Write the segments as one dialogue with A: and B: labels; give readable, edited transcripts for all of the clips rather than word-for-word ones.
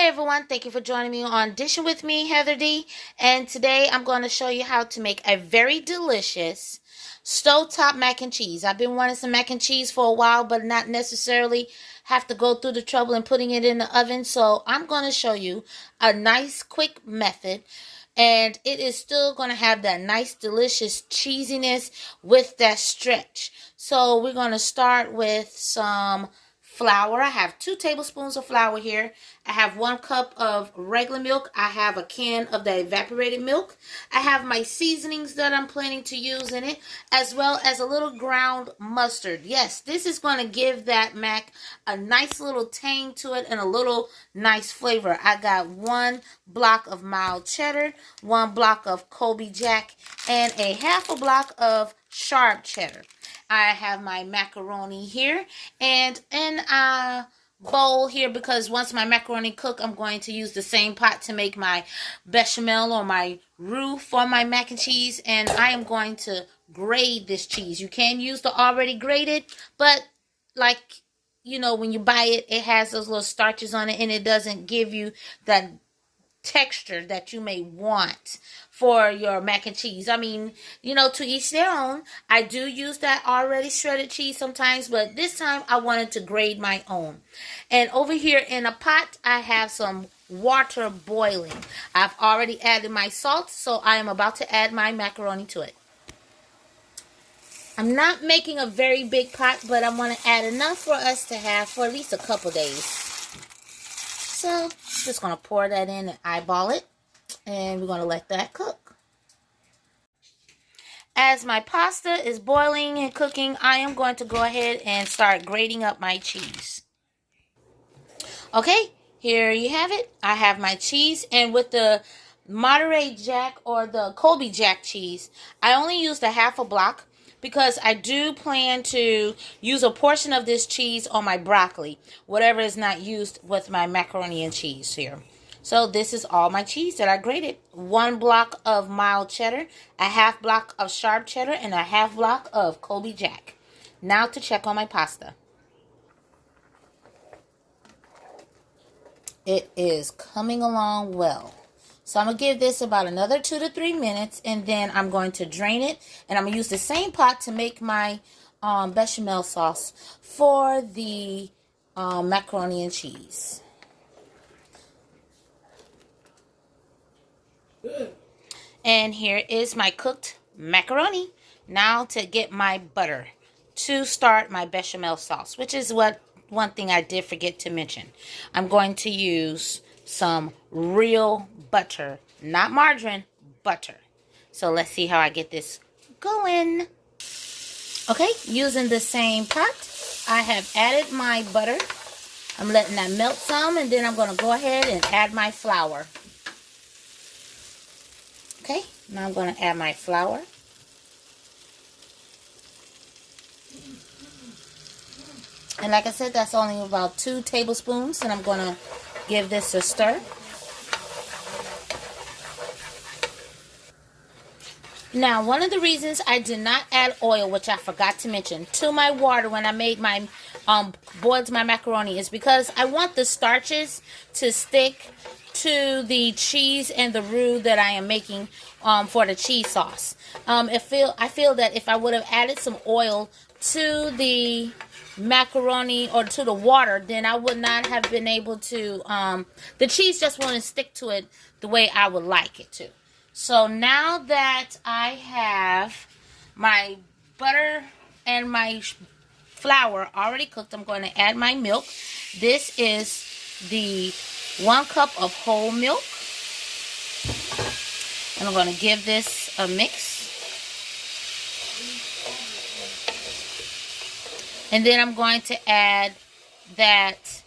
A: Hi everyone, thank you for joining me on Dishing with me, Heather D. And today I'm going to show you how to make a very delicious stovetop mac and cheese. I've been wanting some mac and cheese for a while, but not necessarily have to go through the trouble in putting it in the oven. So I'm going to show you a nice quick method. And it is still going to have that nice delicious cheesiness with that stretch. So we're going to start with some flour. I have 2 tablespoons of flour here. I have 1 cup of regular milk. I have a can of the evaporated milk. I have my seasonings that I'm planning to use in it, as well as a little ground mustard. Yes, this is going to give that mac a nice little tang to it and a little nice flavor. I got 1 block of mild cheddar, 1 block of Colby Jack, and a half a block of sharp cheddar. I have my macaroni here and in a bowl here, because once my macaroni cook, I'm going to use the same pot to make my bechamel or my roux for my mac and cheese, and I am going to grate this cheese. You can use the already grated, but like, you know, when you buy it, it has those little starches on it and it doesn't give you that texture that you may want for your mac and cheese. I mean, you know, to each their own. I do use that already shredded cheese sometimes, but this time I wanted to grate my own. And over here in a pot, I have some water boiling. I've already added my salt, so I am about to add my macaroni to it. I'm not making a very big pot, but I want to add enough for us to have for at least a couple days. So, just going to pour that in and eyeball it. And we're going to let that cook. As my pasta is boiling and cooking, I am going to go ahead and start grating up my cheese. Okay, here you have it. I have my cheese. And with the Monterey Jack or the Colby Jack cheese, I only used a half a block, because I do plan to use a portion of this cheese on my broccoli, whatever is not used with my macaroni and cheese here. So this is all my cheese that I grated. 1 block of mild cheddar, a half block of sharp cheddar, and a half block of Colby Jack. Now to check on my pasta. It is coming along well. So I'm going to give this about another 2 to 3 minutes, and then I'm going to drain it. And I'm going to use the same pot to make my bechamel sauce for the macaroni and cheese. And here is my cooked macaroni. Now to get my butter to start my bechamel sauce, which is one thing I did forget to mention. I'm going to use some real butter, not margarine, butter. So let's see how I get this going. Okay, using the same pot, I have added my butter. I'm letting that melt some, and then I'm going to go ahead and add my flour. Okay, now I'm going to add my flour. And like I said, that's only about 2 tablespoons, and I'm going to give this a stir. Now, one of the reasons I did not add oil, which I forgot to mention, to my water when I made my boiled my macaroni, is because I want the starches to stick to the cheese and the roux that I am making for the cheese sauce. I feel that if I would have added some oil to the macaroni or to the water, then I would not have been able to, the cheese just wouldn't stick to it the way I would like it to. So now that I have my butter and my flour already cooked, I'm going to add my milk. This is the 1 cup of whole milk. And I'm going to give this a mix. And then I'm going to add that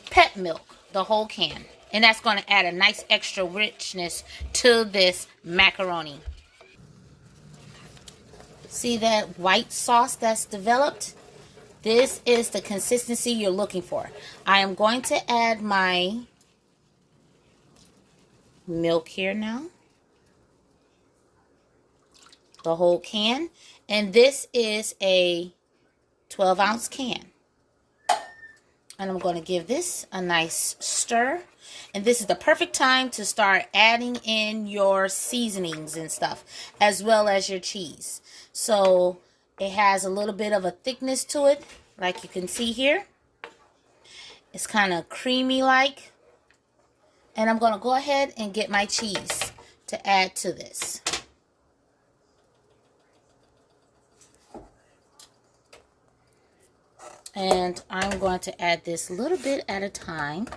A: pet milk, the whole can. And that's going to add a nice extra richness to this macaroni. See that white sauce that's developed? This is the consistency you're looking for. I am going to add my milk here now. The whole can. And this is a 12-ounce can. And I'm going to give this a nice stir. And this is the perfect time to start adding in your seasonings and stuff, as well as your cheese. So it has a little bit of a thickness to it, like you can see here. It's kind of creamy like. And I'm going to go ahead and get my cheese to add to this. And I'm going to add this a little bit at a time,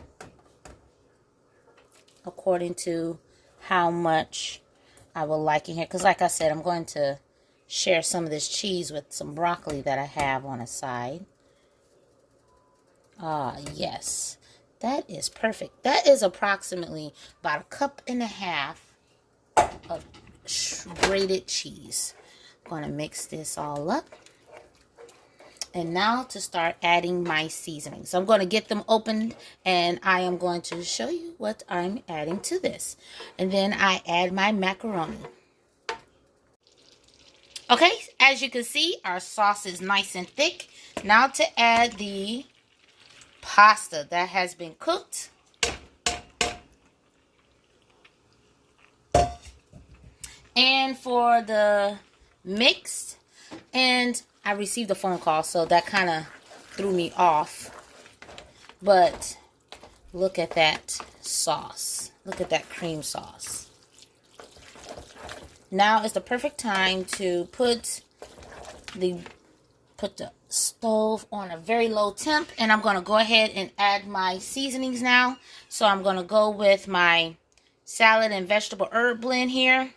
A: according to how much I would like in here. Because like I said, I'm going to share some of this cheese with some broccoli that I have on the side. Ah, yes. That is perfect. That is approximately about 1.5 cups of grated cheese. I'm going to mix this all up. And now to start adding my seasonings. So I'm going to get them opened and I am going to show you what I'm adding to this. And then I add my macaroni. Okay, as you can see, our sauce is nice and thick. Now to add the pasta that has been cooked. And for the mix, and I received a phone call, so that kind of threw me off. But look at that sauce. Look at that cream sauce. Now is the perfect time to put the stove on a very low temp. And I'm going to go ahead and add my seasonings now. So I'm going to go with my salad and vegetable herb blend here.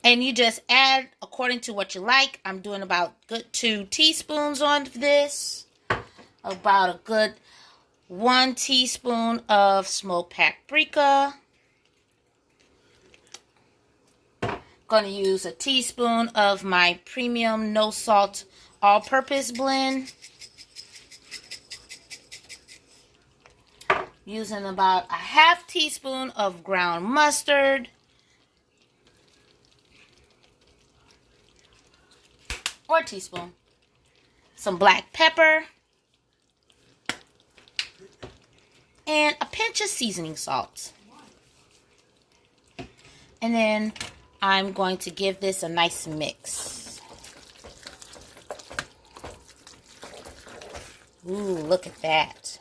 A: And you just add according to what you like. I'm doing about good 2 teaspoons on this. About a good 1 teaspoon of smoked paprika. Going to use a teaspoon of my premium no salt all-purpose blend. Using about a half teaspoon of ground mustard. Or a teaspoon. Some black pepper. And a pinch of seasoning salt. And then I'm going to give this a nice mix. Ooh, look at that.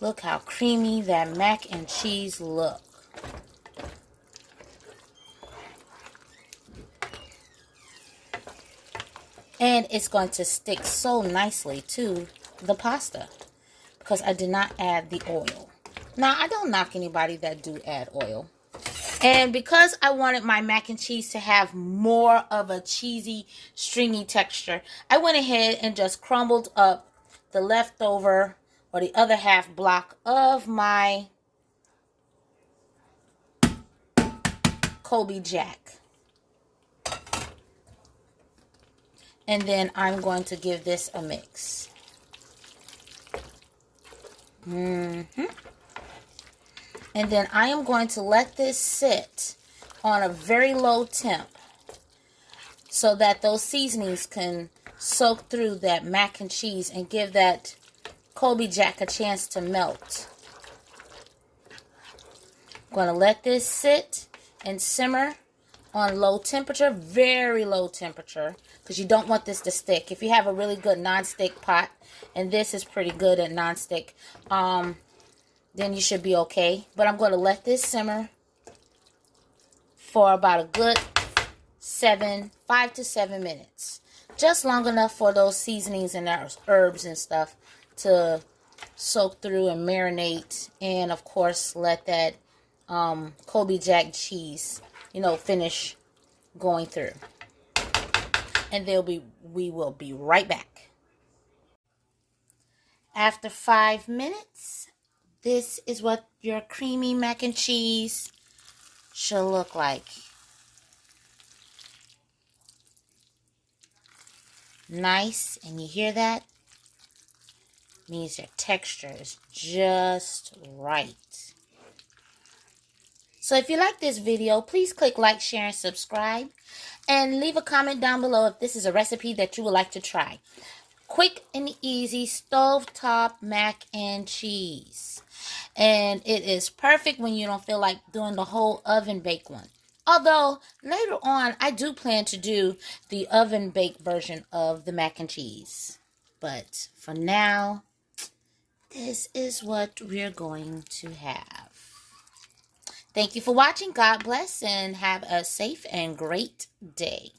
A: Look how creamy that mac and cheese look. And it's going to stick so nicely to the pasta because I did not add the oil. Now, I don't knock anybody that do add oil. And because I wanted my mac and cheese to have more of a cheesy, stringy texture, I went ahead and just crumbled up the leftover or the other half block of my Colby Jack. And then I'm going to give this a mix. And then I am going to let this sit on a very low temp so that those seasonings can soak through that mac and cheese and give that Colby Jack a chance to melt. I'm going to let this sit and simmer on low temperature, very low temperature, because you don't want this to stick. If you have a really good non-stick pot, and this is pretty good at non-stick, then you should be okay. But I'm going to let this simmer for about a good 5 to 7 minutes. Just long enough for those seasonings and herbs and stuff to soak through and marinate. And, of course, let that Colby Jack cheese, finish going through. And we will be right back. After 5 minutes, this is what your creamy mac and cheese should look like. Nice, and you hear that? Means your texture is just right. So if you like this video, please click like, share, and subscribe. And leave a comment down below if this is a recipe that you would like to try. quick and easy stovetop mac and cheese. And it is perfect when you don't feel like doing the whole oven bake one. Although later on I do plan to do the oven baked version of the mac and cheese. But for now, this is what we're going to have. Thank you for watching. God bless and have a safe and great day.